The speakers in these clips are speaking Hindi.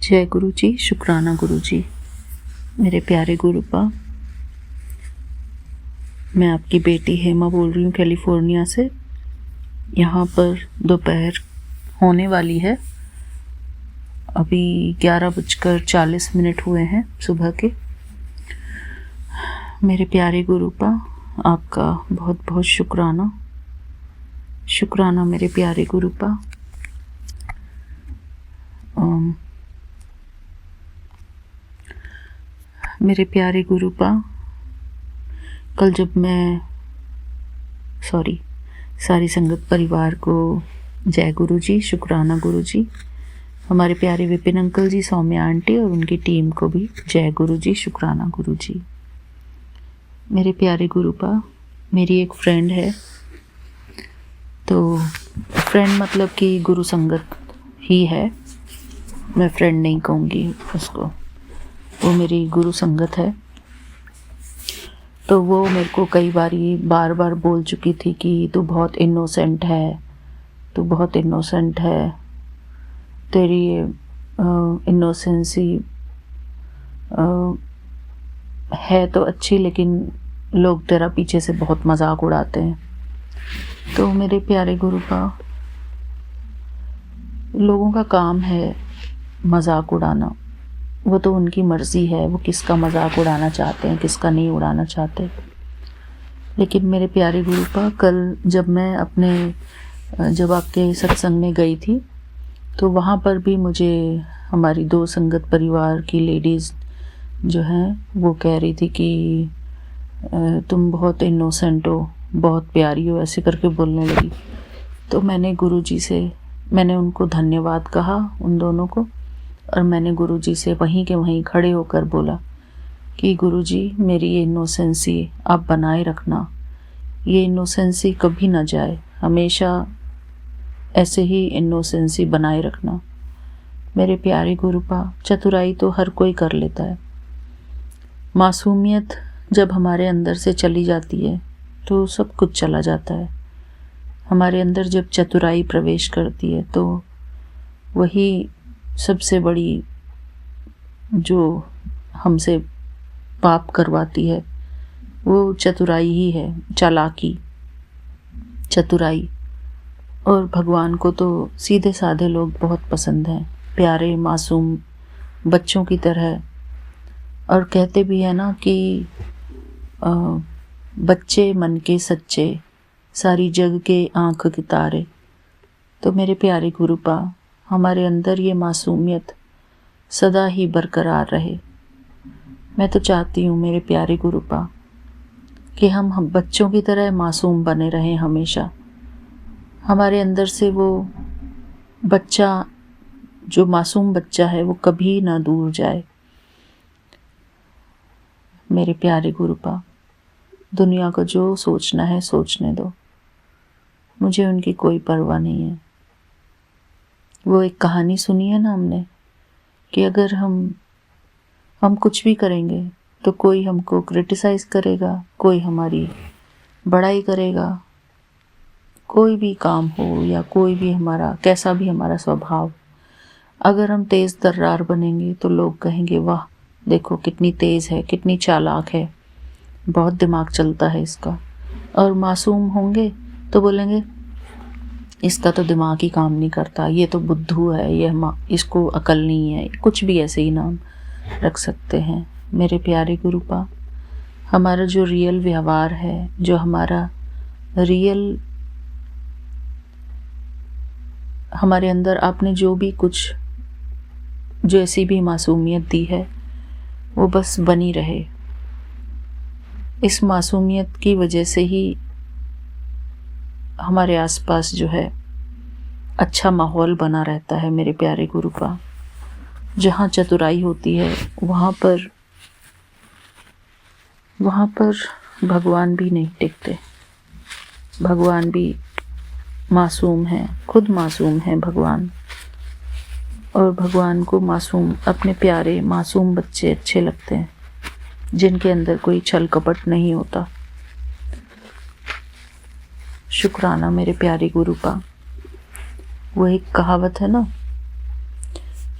जय गुरु जी, शुक्राना गुरु जी। मेरे प्यारे गुरुपा, मैं आपकी बेटी हेमा बोल रही हूँ कैलिफोर्निया से। यहाँ पर दोपहर होने वाली है, अभी 11:40 हुए हैं सुबह के। मेरे प्यारे गुरुपा, आपका बहुत बहुत शुक्राना। शुक्राना मेरे प्यारे गुरुपा। मेरे प्यारे गुरुपा, कल जब मैं सारी संगत परिवार को जय गुरु जी, शुक्राना गुरु जी। हमारे प्यारे विपिन अंकल जी, सौम्या आंटी और उनकी टीम को भी जय गुरु जी, शुक्राना गुरु जी। मेरे प्यारे गुरुपा, मेरी एक फ्रेंड है, तो फ्रेंड मतलब कि गुरु संगत ही है, मैं फ्रेंड नहीं कहूँगी उसको, वो मेरी गुरु संगत है। तो वो मेरे को कई बार बार बोल चुकी थी कि तू बहुत इनोसेंट है, तू बहुत इनोसेंट है, तेरी इनोसेंसी है तो अच्छी, लेकिन लोग तेरा पीछे से बहुत मजाक उड़ाते हैं। तो मेरे प्यारे गुरुपा, लोगों का काम है मजाक उड़ाना, वो तो उनकी मर्जी है, वो किसका मजाक उड़ाना चाहते हैं, किसका नहीं उड़ाना चाहते। लेकिन मेरे प्यारे गुरुपा, कल जब आपके सत्संग में गई थी, तो वहाँ पर भी मुझे हमारी 2 संगत परिवार की लेडीज़ जो हैं वो कह रही थी कि तुम बहुत इनोसेंट हो, बहुत प्यारी हो, ऐसे करके बोलने लगी। तो मैंने उनको धन्यवाद कहा, उन दोनों को, और मैंने गुरुजी से वहीं के वहीं खड़े होकर बोला कि गुरुजी, मेरी ये इनोसेंसी आप बनाए रखना, ये इनोसेंसी कभी ना जाए, हमेशा ऐसे ही इनोसेंसी बनाए रखना। मेरे प्यारे गुरुपा, चतुराई तो हर कोई कर लेता है, मासूमियत जब हमारे अंदर से चली जाती है तो सब कुछ चला जाता है। हमारे अंदर जब चतुराई प्रवेश करती है तो वही सबसे बड़ी जो हमसे पाप करवाती है, वो चतुराई ही है, चालाकी, चतुराई। और भगवान को तो सीधे साधे लोग बहुत पसंद हैं, प्यारे मासूम बच्चों की तरह। और कहते भी है ना कि बच्चे मन के सच्चे, सारी जग के आँख के तारे। तो मेरे प्यारे गुरुपा, हमारे अंदर ये मासूमियत सदा ही बरकरार रहे। मैं तो चाहती हूँ मेरे प्यारे गुरुपा कि हम बच्चों की तरह मासूम बने रहें हमेशा। हमारे अंदर से वो बच्चा, जो मासूम बच्चा है, वो कभी ना दूर जाए। मेरे प्यारे गुरुपा, दुनिया को जो सोचना है सोचने दो, मुझे उनकी कोई परवाह नहीं है। वो एक कहानी सुनी है ना हमने कि अगर हम कुछ भी करेंगे तो कोई हमको क्रिटिसाइज करेगा, कोई हमारी बड़ाई करेगा, कोई भी काम हो या कोई भी कैसा भी हमारा स्वभाव, अगर हम तेज तर्रार बनेंगे तो लोग कहेंगे वाह, देखो कितनी तेज है, कितनी चालाक है, बहुत दिमाग चलता है इसका। और मासूम होंगे तो बोलेंगे इसका तो दिमाग ही काम नहीं करता, ये तो बुद्धू है, इसको अकल नहीं है, कुछ भी ऐसे ही नाम रख सकते हैं। मेरे प्यारे गुरुपा, हमारा जो रियल व्यवहार है, जो हमारा रियल, हमारे अंदर आपने जो भी कुछ, जो ऐसी भी मासूमियत दी है, वो बस बनी रहे। इस मासूमियत की वजह से ही हमारे आसपास जो है अच्छा माहौल बना रहता है। मेरे प्यारे गुरुपा, जहाँ चतुराई होती है वहाँ पर भगवान भी नहीं टिकते। भगवान भी मासूम है, खुद मासूम है भगवान, और भगवान को मासूम, अपने प्यारे मासूम बच्चे अच्छे लगते हैं, जिनके अंदर कोई छल कपट नहीं होता। शुक्राना मेरे प्यारे गुरुपा। वो एक कहावत है ना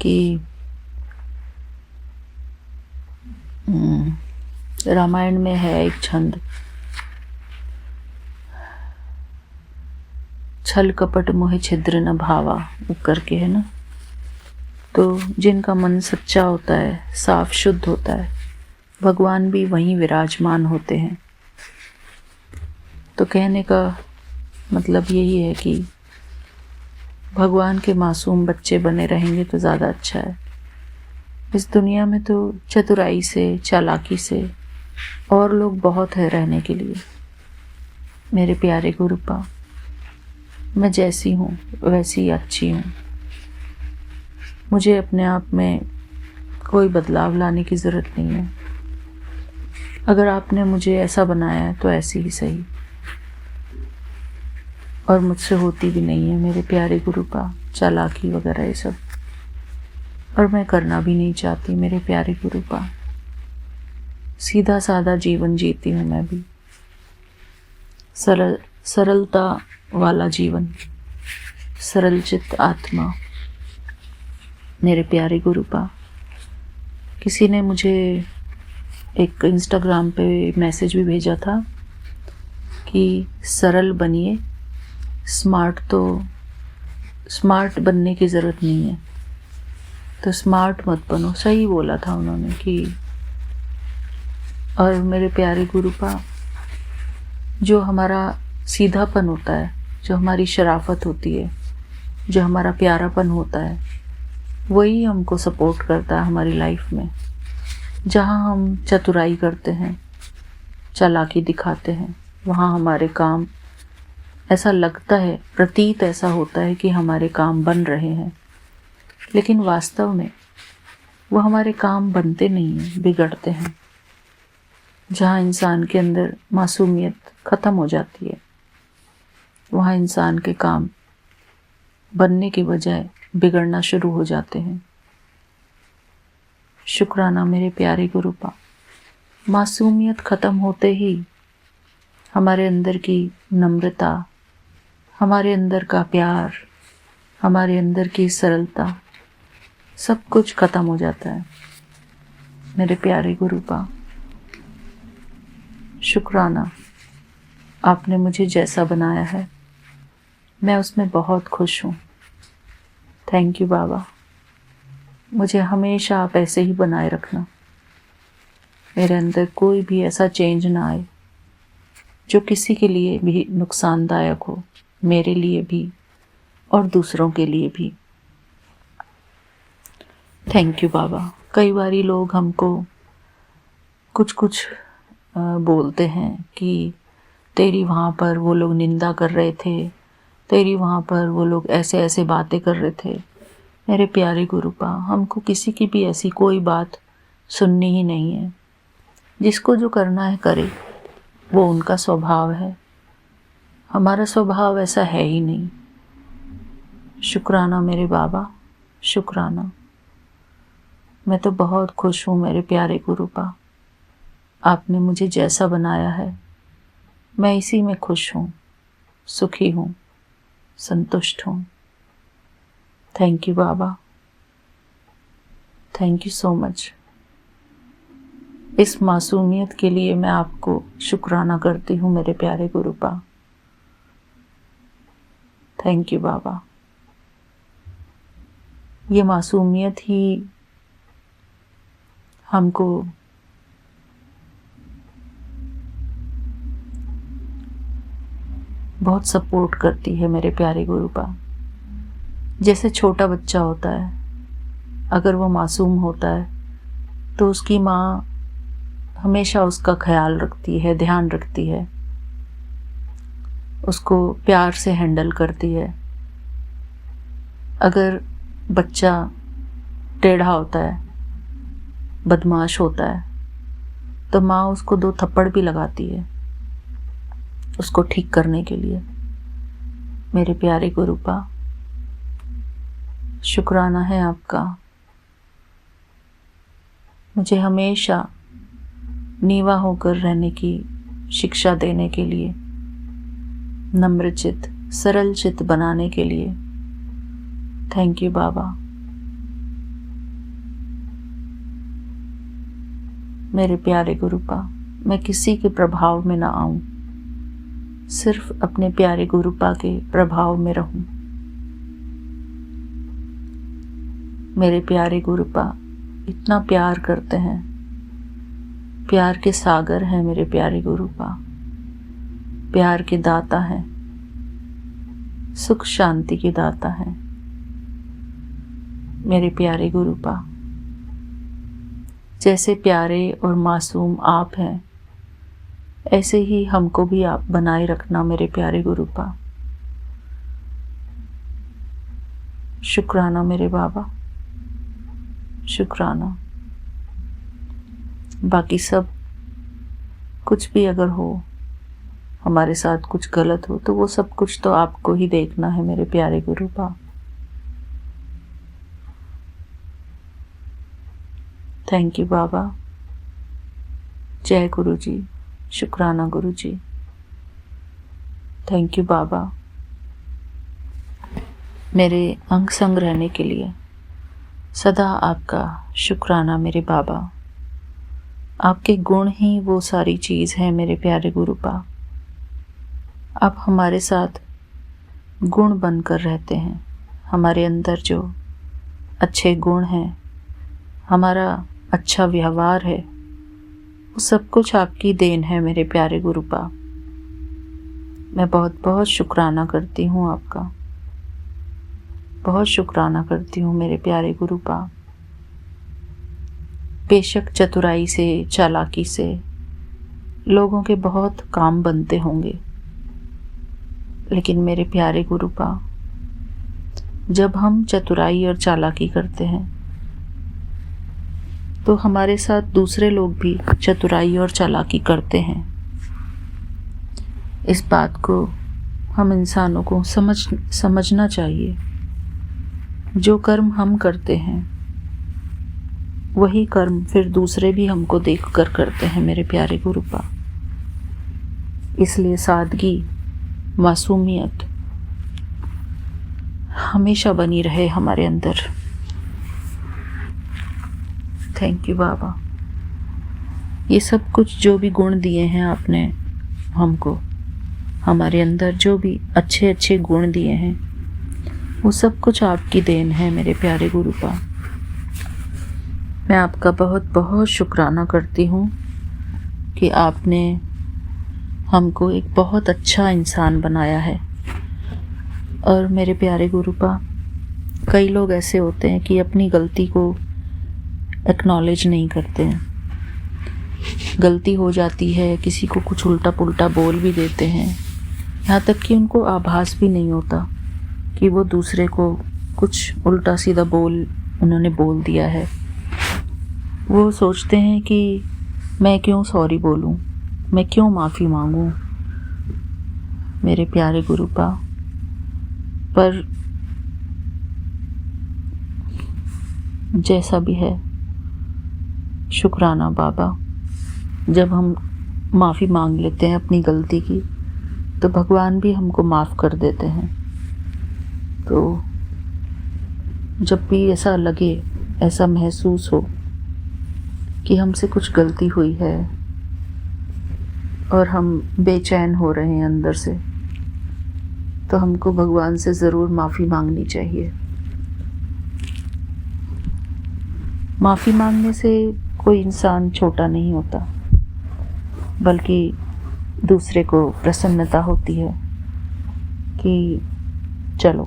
कि रामायण में है एक छंद, छल कपट मोह छिद्र न भावा, वो करके है ना। तो जिनका मन सच्चा होता है, साफ शुद्ध होता है, भगवान भी वहीं विराजमान होते हैं। तो कहने का मतलब यही है कि भगवान के मासूम बच्चे बने रहेंगे तो ज़्यादा अच्छा है। इस दुनिया में तो चतुराई से, चालाकी से और लोग बहुत है रहने के लिए। मेरे प्यारे गुरुपा, मैं जैसी हूँ वैसी ही अच्छी हूँ। मुझे अपने आप में कोई बदलाव लाने की ज़रूरत नहीं है। अगर आपने मुझे ऐसा बनाया है तो ऐसी ही सही, और मुझसे होती भी नहीं है मेरे प्यारे गुरुपा चालाकी वगैरह ये सब, और मैं करना भी नहीं चाहती मेरे प्यारे गुरुपा। सीधा साधा जीवन जीती हूँ मैं भी, सरलता वाला जीवन, सरल चित्त आत्मा। मेरे प्यारे गुरुपा, किसी ने मुझे एक इंस्टाग्राम पे मैसेज भी भेजा था कि सरल बनिए, स्मार्ट बनने की ज़रूरत नहीं है, तो स्मार्ट मत बनो। सही बोला था उन्होंने कि, और मेरे प्यारे गुरुपा, जो हमारा सीधापन होता है, जो हमारी शराफत होती है, जो हमारा प्यारापन होता है, वही हमको सपोर्ट करता है हमारी लाइफ में। जहाँ हम चतुराई करते हैं, चालाकी दिखाते हैं, वहाँ हमारे काम ऐसा लगता है, प्रतीत ऐसा होता है कि हमारे काम बन रहे हैं, लेकिन वास्तव में वो हमारे काम बनते नहीं हैं, बिगड़ते हैं। जहाँ इंसान के अंदर मासूमियत ख़त्म हो जाती है, वहाँ इंसान के काम बनने के बजाय बिगड़ना शुरू हो जाते हैं। शुक्राना मेरे प्यारे गुरुपा, मासूमियत ख़त्म होते ही हमारे अंदर की नम्रता, हमारे अंदर का प्यार, हमारे अंदर की सरलता, सब कुछ ख़त्म हो जाता है। मेरे प्यारे गुरुपा, शुक्राना, आपने मुझे जैसा बनाया है मैं उसमें बहुत खुश हूँ। थैंक यू बाबा, मुझे हमेशा आप ऐसे ही बनाए रखना। मेरे अंदर कोई भी ऐसा चेंज ना आए जो किसी के लिए भी नुकसानदायक हो, मेरे लिए भी और दूसरों के लिए भी। थैंक यू बाबा। कई बारी लोग हमको कुछ बोलते हैं कि तेरी वहाँ पर वो लोग निंदा कर रहे थे, तेरी वहाँ पर वो लोग ऐसे ऐसे बातें कर रहे थे। मेरे प्यारे गुरुपा, हमको किसी की भी ऐसी कोई बात सुननी ही नहीं है। जिसको जो करना है करे, वो उनका स्वभाव है, हमारा स्वभाव ऐसा है ही नहीं। शुक्राना मेरे बाबा, शुक्राना। मैं तो बहुत खुश हूँ मेरे प्यारे गुरुपा, आपने मुझे जैसा बनाया है मैं इसी में खुश हूँ, सुखी हूँ, संतुष्ट हूँ। Thank you Baba, thank you so much. इस मासूमियत के लिए मैं आपको शुक्राना करती हूँ मेरे प्यारे गुरुपा। थैंक यू बाबा। ये मासूमियत ही हमको बहुत सपोर्ट करती है मेरे प्यारे गुरुपा। जैसे छोटा बच्चा होता है, अगर वो मासूम होता है तो उसकी माँ हमेशा उसका ख्याल रखती है, ध्यान रखती है, उसको प्यार से हैंडल करती है। अगर बच्चा टेढ़ा होता है, बदमाश होता है, तो माँ उसको 2 थप्पड़ भी लगाती है उसको ठीक करने के लिए। मेरे प्यारे गुरुपा, शुक्राना है आपका, मुझे हमेशा नीवा होकर रहने की शिक्षा देने के लिए, नम्रचित सरल चित्त बनाने के लिए। थैंक यू बाबा। मेरे प्यारे गुरुपा, मैं किसी के प्रभाव में ना आऊं, सिर्फ अपने प्यारे गुरुपा के प्रभाव में रहूं। मेरे प्यारे गुरुपा इतना प्यार करते हैं, प्यार के सागर हैं मेरे प्यारे गुरुपा, प्यार के दाता हैं, सुख शांति के दाता हैं मेरे प्यारे गुरुपा। जैसे प्यारे और मासूम आप हैं, ऐसे ही हमको भी आप बनाए रखना मेरे प्यारे गुरुपा। शुक्राना मेरे बाबा, शुक्राना। बाकी सब कुछ भी अगर हो, हमारे साथ कुछ गलत हो, तो वो सब कुछ तो आपको ही देखना है मेरे प्यारे गुरुपा। थैंक यू बाबा। जय गुरु जी, शुक्राना गुरु जी। थैंक यू बाबा, मेरे अंग संग रहने के लिए सदा आपका शुक्राना मेरे बाबा। आपके गुण ही वो सारी चीज़ है मेरे प्यारे गुरुपा। आप हमारे साथ गुण बनकर रहते हैं। हमारे अंदर जो अच्छे गुण हैं, हमारा अच्छा व्यवहार है, वो सब कुछ आपकी देन है मेरे प्यारे गुरुपा। मैं बहुत बहुत शुक्राना करती हूँ आपका, बहुत शुक्राना करती हूँ मेरे प्यारे गुरुपा। बेशक चतुराई से, चालाकी से लोगों के बहुत काम बनते होंगे, लेकिन मेरे प्यारे गुरुपा, जब हम चतुराई और चालाकी करते हैं तो हमारे साथ दूसरे लोग भी चतुराई और चालाकी करते हैं। इस बात को हम इंसानों को समझना चाहिए। जो कर्म हम करते हैं, वही कर्म फिर दूसरे भी हमको देखकर करते हैं मेरे प्यारे गुरुपा। इसलिए सादगी, मासूमियत हमेशा बनी रहे हमारे अंदर। थैंक यू बाबा। ये सब कुछ जो भी गुण दिए हैं आपने हमको, हमारे अंदर जो भी अच्छे अच्छे गुण दिए हैं, वो सब कुछ आपकी देन है मेरे प्यारे गुरुपा। मैं आपका बहुत बहुत शुक्राना करती हूँ कि आपने हमको एक बहुत अच्छा इंसान बनाया है। और मेरे प्यारे गुरुपा, कई लोग ऐसे होते हैं कि अपनी गलती को एक्नॉलेज नहीं करते हैं। गलती हो जाती है, किसी को कुछ उल्टा पुल्टा बोल भी देते हैं, यहाँ तक कि उनको आभास भी नहीं होता कि वो दूसरे को कुछ उल्टा सीधा उन्होंने बोल दिया है। वो सोचते हैं कि मैं क्यों सॉरी बोलूं, मैं क्यों माफ़ी मांगूं मेरे प्यारे गुरुपा। पर जैसा भी है, शुक्राना बाबा। जब हम माफ़ी मांग लेते हैं अपनी गलती की, तो भगवान भी हमको माफ़ कर देते हैं। तो जब भी ऐसा लगे, ऐसा महसूस हो कि हमसे कुछ गलती हुई है और हम बेचैन हो रहे हैं अंदर से, तो हमको भगवान से ज़रूर माफ़ी मांगनी चाहिए। माफ़ी मांगने से कोई इंसान छोटा नहीं होता, बल्कि दूसरे को प्रसन्नता होती है कि चलो,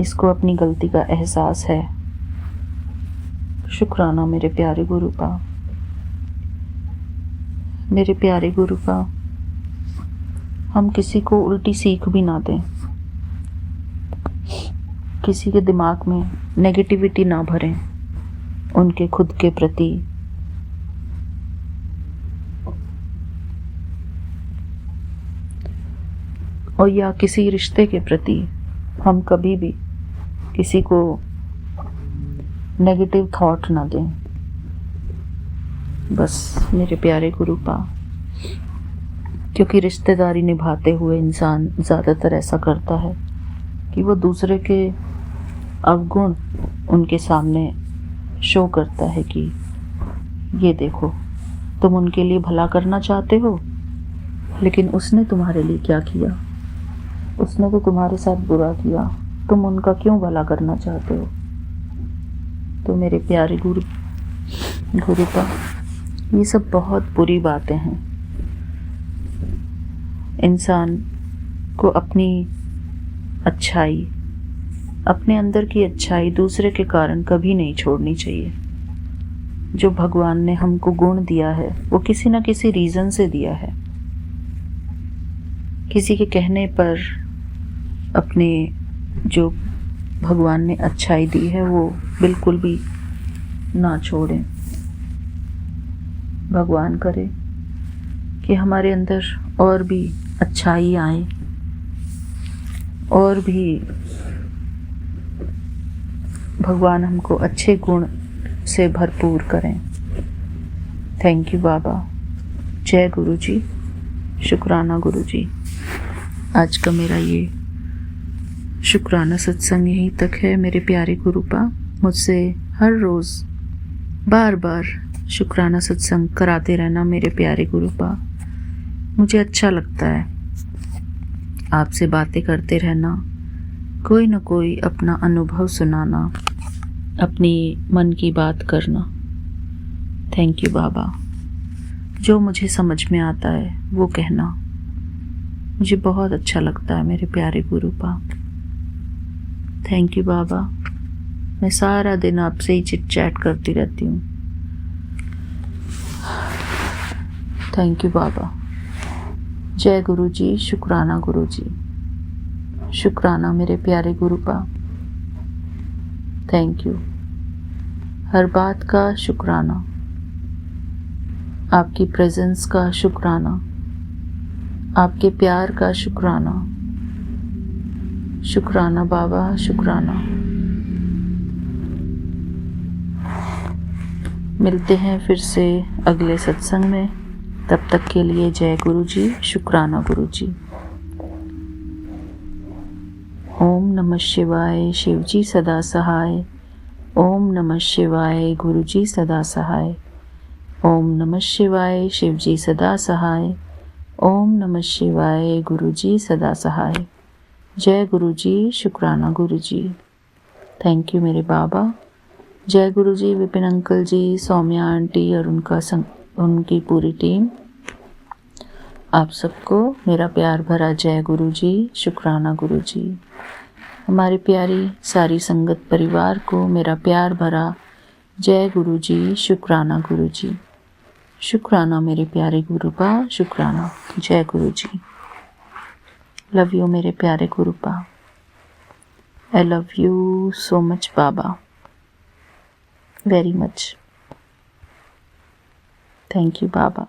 इसको अपनी गलती का एहसास है। शुक्राना मेरे प्यारे गुरुपा। मेरे प्यारे गुरुपा, हम किसी को उल्टी सीख भी ना दें, किसी के दिमाग में नेगेटिविटी ना भरें उनके खुद के प्रति। और या किसी रिश्ते के प्रति हम कभी भी किसी को नेगेटिव थॉट ना दें। बस मेरे प्यारे गुरुपा, क्योंकि रिश्तेदारी निभाते हुए इंसान ज़्यादातर ऐसा करता है कि वो दूसरे के अवगुण उनके सामने शो करता है कि ये देखो तुम उनके लिए भला करना चाहते हो, लेकिन उसने तुम्हारे लिए क्या किया? उसने तो तुम्हारे साथ बुरा किया, तुम उनका क्यों भला करना चाहते हो? तो मेरे प्यारे गुरुपा, ये सब बहुत बुरी बातें हैं। इंसान को अपनी अच्छाई, अपने अंदर की अच्छाई दूसरे के कारण कभी नहीं छोड़नी चाहिए। जो भगवान ने हमको गुण दिया है वो किसी न किसी रीज़न से दिया है। किसी के कहने पर अपने जो भगवान ने अच्छाई दी है वो बिल्कुल भी ना छोड़ें। भगवान करे कि हमारे अंदर और भी अच्छाई आए, और भी भगवान हमको अच्छे गुण से भरपूर करें। थैंक यू बाबा। जय गुरु जी, शुक्राना गुरु जी। आज का मेरा ये शुक्राना सत्संग यहीं तक है मेरे प्यारे गुरुपा। मुझसे हर रोज़ बार बार शुक्राना सत्संग कराते रहना मेरे प्यारे गुरुपा। मुझे अच्छा लगता है आपसे बातें करते रहना, कोई न कोई अपना अनुभव सुनाना, अपनी मन की बात करना। थैंक यू बाबा। जो मुझे समझ में आता है वो कहना मुझे बहुत अच्छा लगता है मेरे प्यारे गुरुपा। थैंक यू बाबा। मैं सारा दिन आपसे ही चिट चैट करती रहती हूँ। थैंक यू बाबा। जय गुरु जी, शुक्राना गुरु जी। शुक्राना मेरे प्यारे गुरुपा। Thank you. हर बात का शुक्राना, आपकी प्रेजेंस का शुक्राना, आपके प्यार का शुक्राना। शुक्राना बाबा, शुक्राना। मिलते हैं फिर से अगले सत्संग में। तब तक के लिए जय गुरु जी, शुक्राना गुरु जी। ओम नमः शिवाय, शिव जी सदा सहाय। ओम नमः शिवाय, गुरु जी सदा सहाय। ओम नमः शिवाय, शिव जी सदा सहाय। ओम नमः शिवाय, गुरु जी सदा सहाय। जय गुरु जी, शुक्राना गुरु जी। थैंक यू मेरे बाबा। जय गुरु जी, विपिन अंकल जी, सौम्या आंटी और उनकी पूरी टीम। आप सबको मेरा प्यार भरा जय गुरु जी, शुक्राना गुरु जी। हमारी प्यारी सारी संगत परिवार को मेरा प्यार भरा जय गुरु जी, शुक्राना गुरु जी। शुक्राना मेरे प्यारे गुरुपा, शुक्राना। जय गुरु जी। लव यू मेरे प्यारे Gurupa. I love you so much बाबा, very much. Thank you Baba.